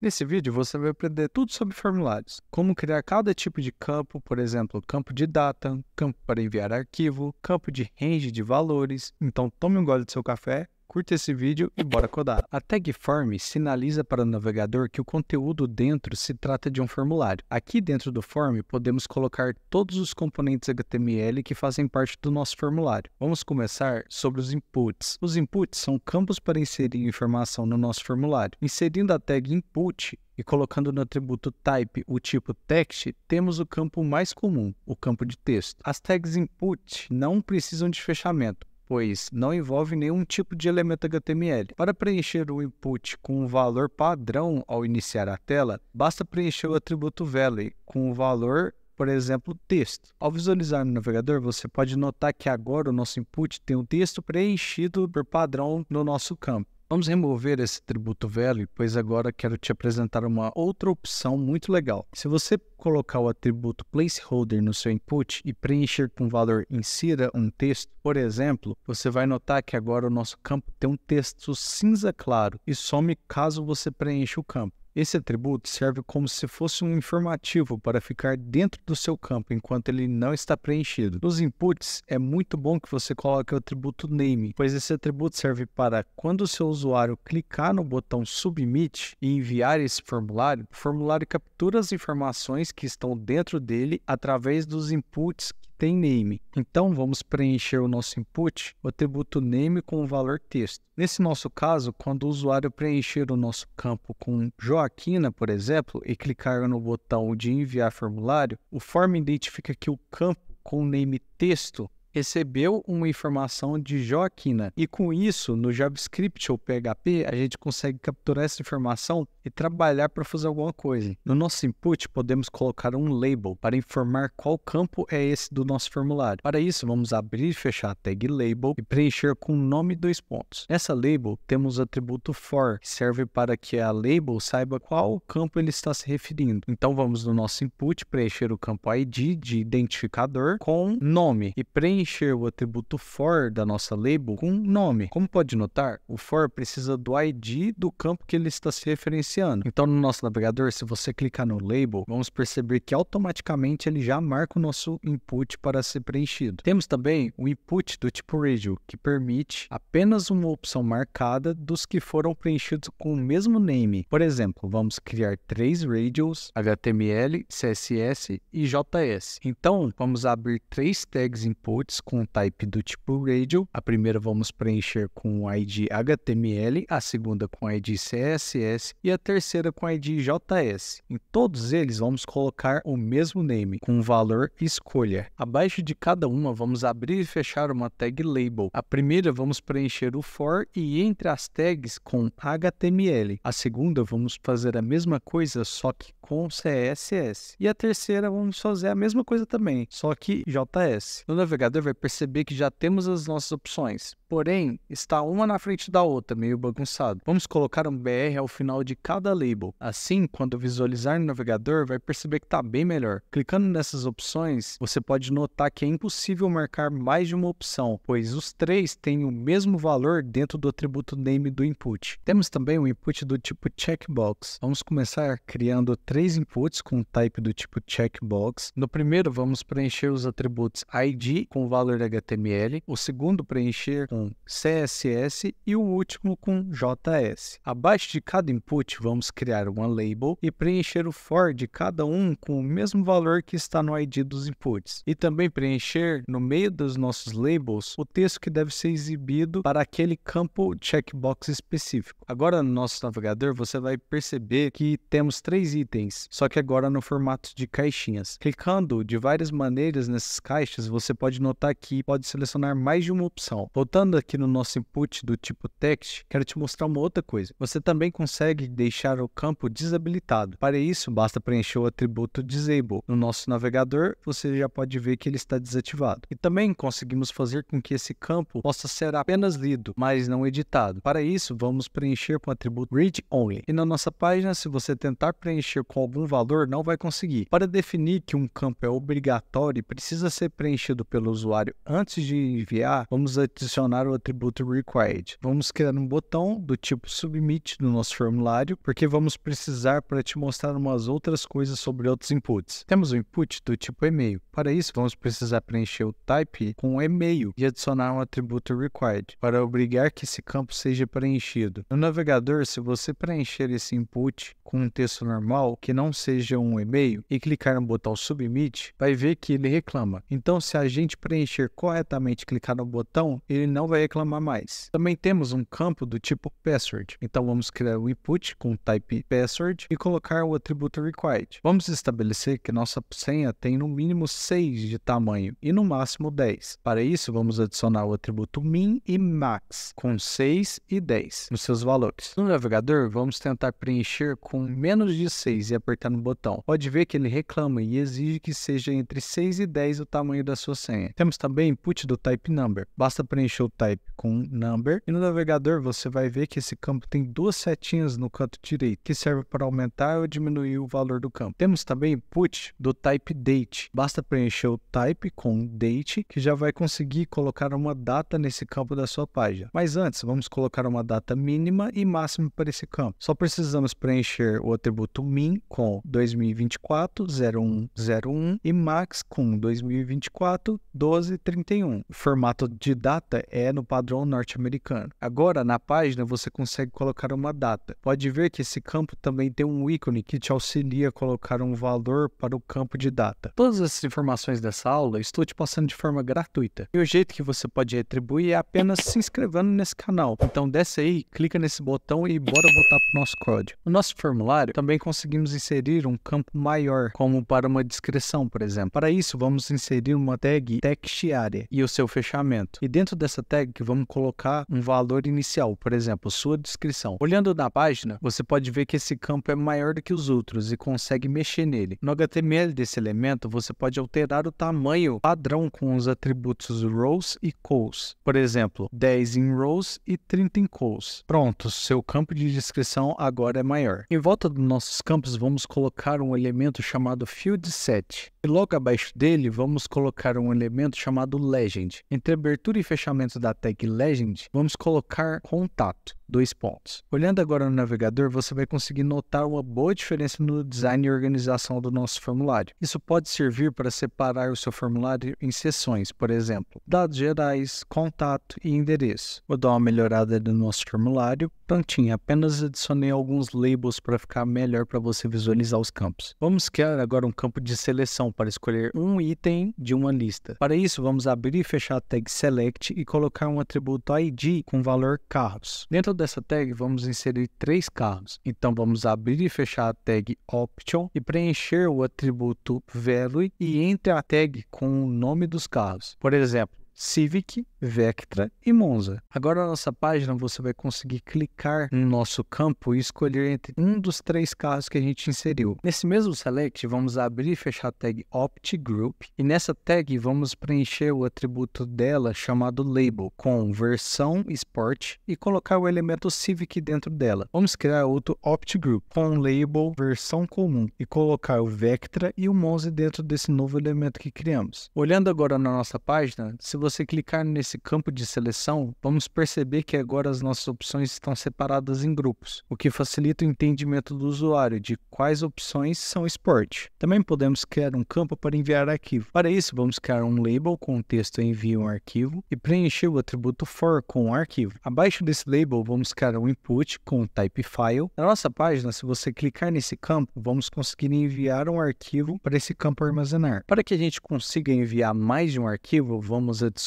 Nesse vídeo você vai aprender tudo sobre formulários, como criar cada tipo de campo, por exemplo, campo de data, campo para enviar arquivo, campo de range de valores. Então tome um gole do seu café, curta esse vídeo e bora codar. A tag form sinaliza para o navegador que o conteúdo dentro se trata de um formulário. Aqui dentro do form podemos colocar todos os componentes HTML que fazem parte do nosso formulário. Vamos começar sobre os inputs. Os inputs são campos para inserir informação no nosso formulário. Inserindo a tag input e colocando no atributo type o tipo text, temos o campo mais comum, o campo de texto. As tags input não precisam de fechamento, pois não envolve nenhum tipo de elemento HTML. Para preencher o input com um valor padrão ao iniciar a tela, basta preencher o atributo value com o valor, por exemplo, texto. Ao visualizar no navegador, você pode notar que agora o nosso input tem um texto preenchido por padrão no nosso campo. Vamos remover esse atributo value, pois agora quero te apresentar uma outra opção muito legal. Se você colocar o atributo placeholder no seu input e preencher com o valor insira um texto, por exemplo, você vai notar que agora o nosso campo tem um texto cinza claro e some caso você preencha o campo. Esse atributo serve como se fosse um informativo para ficar dentro do seu campo enquanto ele não está preenchido. Nos inputs, é muito bom que você coloque o atributo name, pois esse atributo serve para quando o seu usuário clicar no botão submit e enviar esse formulário, o formulário captura as informações que estão dentro dele através dos inputs tem name. Então, vamos preencher o nosso input, o atributo name com o valor texto. Nesse nosso caso, quando o usuário preencher o nosso campo com Joaquina, por exemplo, e clicar no botão de enviar formulário, o form identifica que o campo com o name texto recebeu uma informação de Joaquina. E com isso, no JavaScript ou PHP, a gente consegue capturar essa informação e trabalhar para fazer alguma coisa. No nosso input, podemos colocar um label para informar qual campo é esse do nosso formulário. Para isso, vamos abrir e fechar a tag label e preencher com o nome 2 pontos. Nessa label, temos o atributo for, que serve para que a label saiba qual campo ele está se referindo. Então, vamos no nosso input, preencher o campo ID de identificador com nome e preencher o atributo for da nossa label com nome. Como pode notar, o for precisa do ID do campo que ele está se referenciando. Então, no nosso navegador, se você clicar no label, vamos perceber que automaticamente ele já marca o nosso input para ser preenchido. Temos também o input do tipo radio, que permite apenas uma opção marcada dos que foram preenchidos com o mesmo name. Por exemplo, vamos criar 3 radios, HTML, CSS e JS. Então, vamos abrir 3 tags inputs com o type do tipo radio. A primeira vamos preencher com o ID HTML, a segunda com o ID CSS e a terceira com o ID JS. Em todos eles vamos colocar o mesmo name, com o valor escolha. Abaixo de cada uma vamos abrir e fechar uma tag label. A primeira vamos preencher o for e entre as tags com HTML. A segunda vamos fazer a mesma coisa, só que com CSS. E a terceira vamos fazer a mesma coisa também, só que JS. No navegador vai perceber que já temos as nossas opções, porém está uma na frente da outra, meio bagunçado. Vamos colocar um BR ao final de cada label. Assim, quando visualizar no navegador, vai perceber que está bem melhor. Clicando nessas opções, você pode notar que é impossível marcar mais de uma opção, pois os 3 têm o mesmo valor dentro do atributo name do input. Temos também o input do tipo checkbox. Vamos começar criando 3 inputs com o type do tipo checkbox. No primeiro, vamos preencher os atributos ID com o valor HTML, o segundo preencher com CSS e o último com JS. Abaixo de cada input, vamos criar uma label e preencher o for de cada um com o mesmo valor que está no ID dos inputs. E também preencher no meio dos nossos labels o texto que deve ser exibido para aquele campo checkbox específico. Agora no nosso navegador, você vai perceber que temos 3 itens, só que agora no formato de caixinhas. Clicando de várias maneiras nessas caixas, você pode notar que pode selecionar mais de uma opção. Voltando aqui no nosso input do tipo text, quero te mostrar uma outra coisa. Você também consegue deixar o campo desabilitado. Para isso, basta preencher o atributo disable. No nosso navegador, você já pode ver que ele está desativado. E também conseguimos fazer com que esse campo possa ser apenas lido, mas não editado. Para isso, vamos preencher com o atributo read only. E na nossa página, se você tentar preencher com algum valor, não vai conseguir. Para definir que um campo é obrigatório e precisa ser preenchido pelo usuário antes de enviar, vamos adicionar adicionar o atributo required. Vamos criar um botão do tipo submit no nosso formulário, porque vamos precisar para te mostrar umas outras coisas sobre outros inputs. Temos o input do tipo e-mail. Para isso, vamos precisar preencher o type com e-mail e adicionar um atributo required para obrigar que esse campo seja preenchido. No navegador, se você preencher esse input com um texto normal que não seja um e-mail e clicar no botão submit, vai ver que ele reclama. Então, se a gente preencher corretamente e clicar no botão, ele não vai reclamar mais. Também temos um campo do tipo password. Então, vamos criar o input com o type password e colocar o atributo required. Vamos estabelecer que nossa senha tem no mínimo 6 de tamanho e no máximo 10. Para isso, vamos adicionar o atributo min e max com 6 e 10 nos seus valores. No navegador, vamos tentar preencher com menos de 6 e apertar no botão. Pode ver que ele reclama e exige que seja entre 6 e 10 o tamanho da sua senha. Temos também input do type number. Basta preencher o type com number e no navegador você vai ver que esse campo tem duas setinhas no canto direito que servem para aumentar ou diminuir o valor do campo. Temos também input do type date. Basta preencher o type com date que já vai conseguir colocar uma data nesse campo da sua página. Mas antes, vamos colocar uma data mínima e máxima para esse campo. Só precisamos preencher o atributo min com 2024 0101 e max com 2024 1231. O formato de data é no padrão norte-americano. Agora, na página, você consegue colocar uma data. Pode ver que esse campo também tem um ícone que te auxilia a colocar um valor para o campo de data. Todas essas informações dessa aula estou te passando de forma gratuita. E o jeito que você pode retribuir é apenas se inscrevendo nesse canal. Então desce aí, clica nesse botão e bora voltar para o nosso código. No nosso formulário, também conseguimos inserir um campo maior, como para uma descrição, por exemplo. Para isso, vamos inserir uma tag textArea e o seu fechamento. E dentro dessa tag, vamos colocar um valor inicial, por exemplo, sua descrição. Olhando na página, você pode ver que esse campo é maior do que os outros e consegue mexer nele. No HTML desse elemento, você pode alterar o tamanho padrão com os atributos rows e cols. Por exemplo, 10 em rows e 30 em cols. Pronto, seu campo de descrição agora é maior. Em volta dos nossos campos, vamos colocar um elemento chamado fieldSet. E logo abaixo dele, vamos colocar um elemento chamado legend. Entre abertura e fechamento da tag legend, vamos colocar contato. 2 pontos. Olhando agora no navegador, você vai conseguir notar uma boa diferença no design e organização do nosso formulário. Isso pode servir para separar o seu formulário em seções, por exemplo, dados gerais, contato e endereço. Vou dar uma melhorada no nosso formulário. Prontinho, apenas adicionei alguns labels para ficar melhor para você visualizar os campos. Vamos criar agora um campo de seleção para escolher um item de uma lista. Para isso, vamos abrir e fechar a tag select e colocar um atributo ID com valor carros. Dentro dessa tag, vamos inserir 3 carros. Então, vamos abrir e fechar a tag option e preencher o atributo value e entre a tag com o nome dos carros. Por exemplo, Civic, Vectra e Monza. Agora na nossa página você vai conseguir clicar no nosso campo e escolher entre um dos 3 carros que a gente inseriu. Nesse mesmo select vamos abrir e fechar a tag Opt Group e nessa tag vamos preencher o atributo dela chamado Label com versão Sport e colocar o elemento Civic dentro dela. Vamos criar outro Opt Group com Label versão comum e colocar o Vectra e o Monza dentro desse novo elemento que criamos. Olhando agora na nossa página, se você clicar nesse campo de seleção, vamos perceber que agora as nossas opções estão separadas em grupos, o que facilita o entendimento do usuário de quais opções são Sport. Também podemos criar um campo para enviar arquivo. Para isso, vamos criar um label com o texto envie um arquivo e preencher o atributo for com o arquivo. Abaixo desse label, vamos criar um input com o type file. Na nossa página, se você clicar nesse campo, vamos conseguir enviar um arquivo para esse campo armazenar. Para que a gente consiga enviar mais de um arquivo, vamos adicionar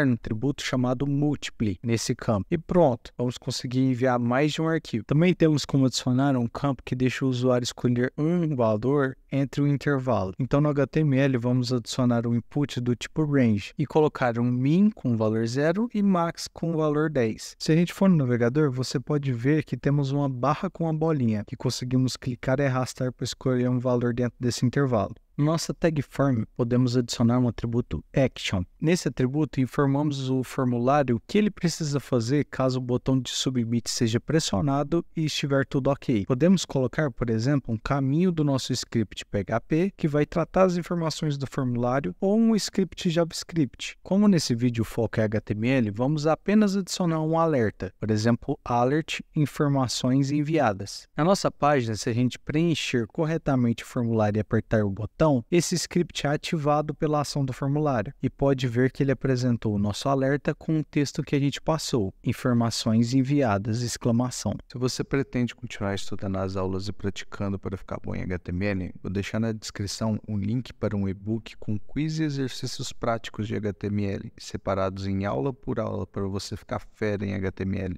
um atributo chamado multiply nesse campo. E pronto, vamos conseguir enviar mais de um arquivo. Também temos como adicionar um campo que deixa o usuário escolher um valor entre o intervalo. Então no HTML vamos adicionar um input do tipo range e colocar um min com valor 0 e max com valor 10. Se a gente for no navegador, você pode ver que temos uma barra com uma bolinha que conseguimos clicar e arrastar para escolher um valor dentro desse intervalo. Nossa tag form, podemos adicionar um atributo action. Nesse atributo, informamos o formulário o que ele precisa fazer caso o botão de submit seja pressionado e estiver tudo ok. Podemos colocar, por exemplo, um caminho do nosso script PHP que vai tratar as informações do formulário ou um script JavaScript. Como nesse vídeo o foco é HTML, vamos apenas adicionar um alerta, por exemplo, alert informações enviadas. Na nossa página, se a gente preencher corretamente o formulário e apertar o botão, esse script é ativado pela ação do formulário e pode ver que ele apresentou o nosso alerta com o texto que a gente passou, informações enviadas, exclamação. Se você pretende continuar estudando as aulas e praticando para ficar bom em HTML, vou deixar na descrição um link para um e-book com quiz e exercícios práticos de HTML, separados em aula por aula para você ficar fera em HTML.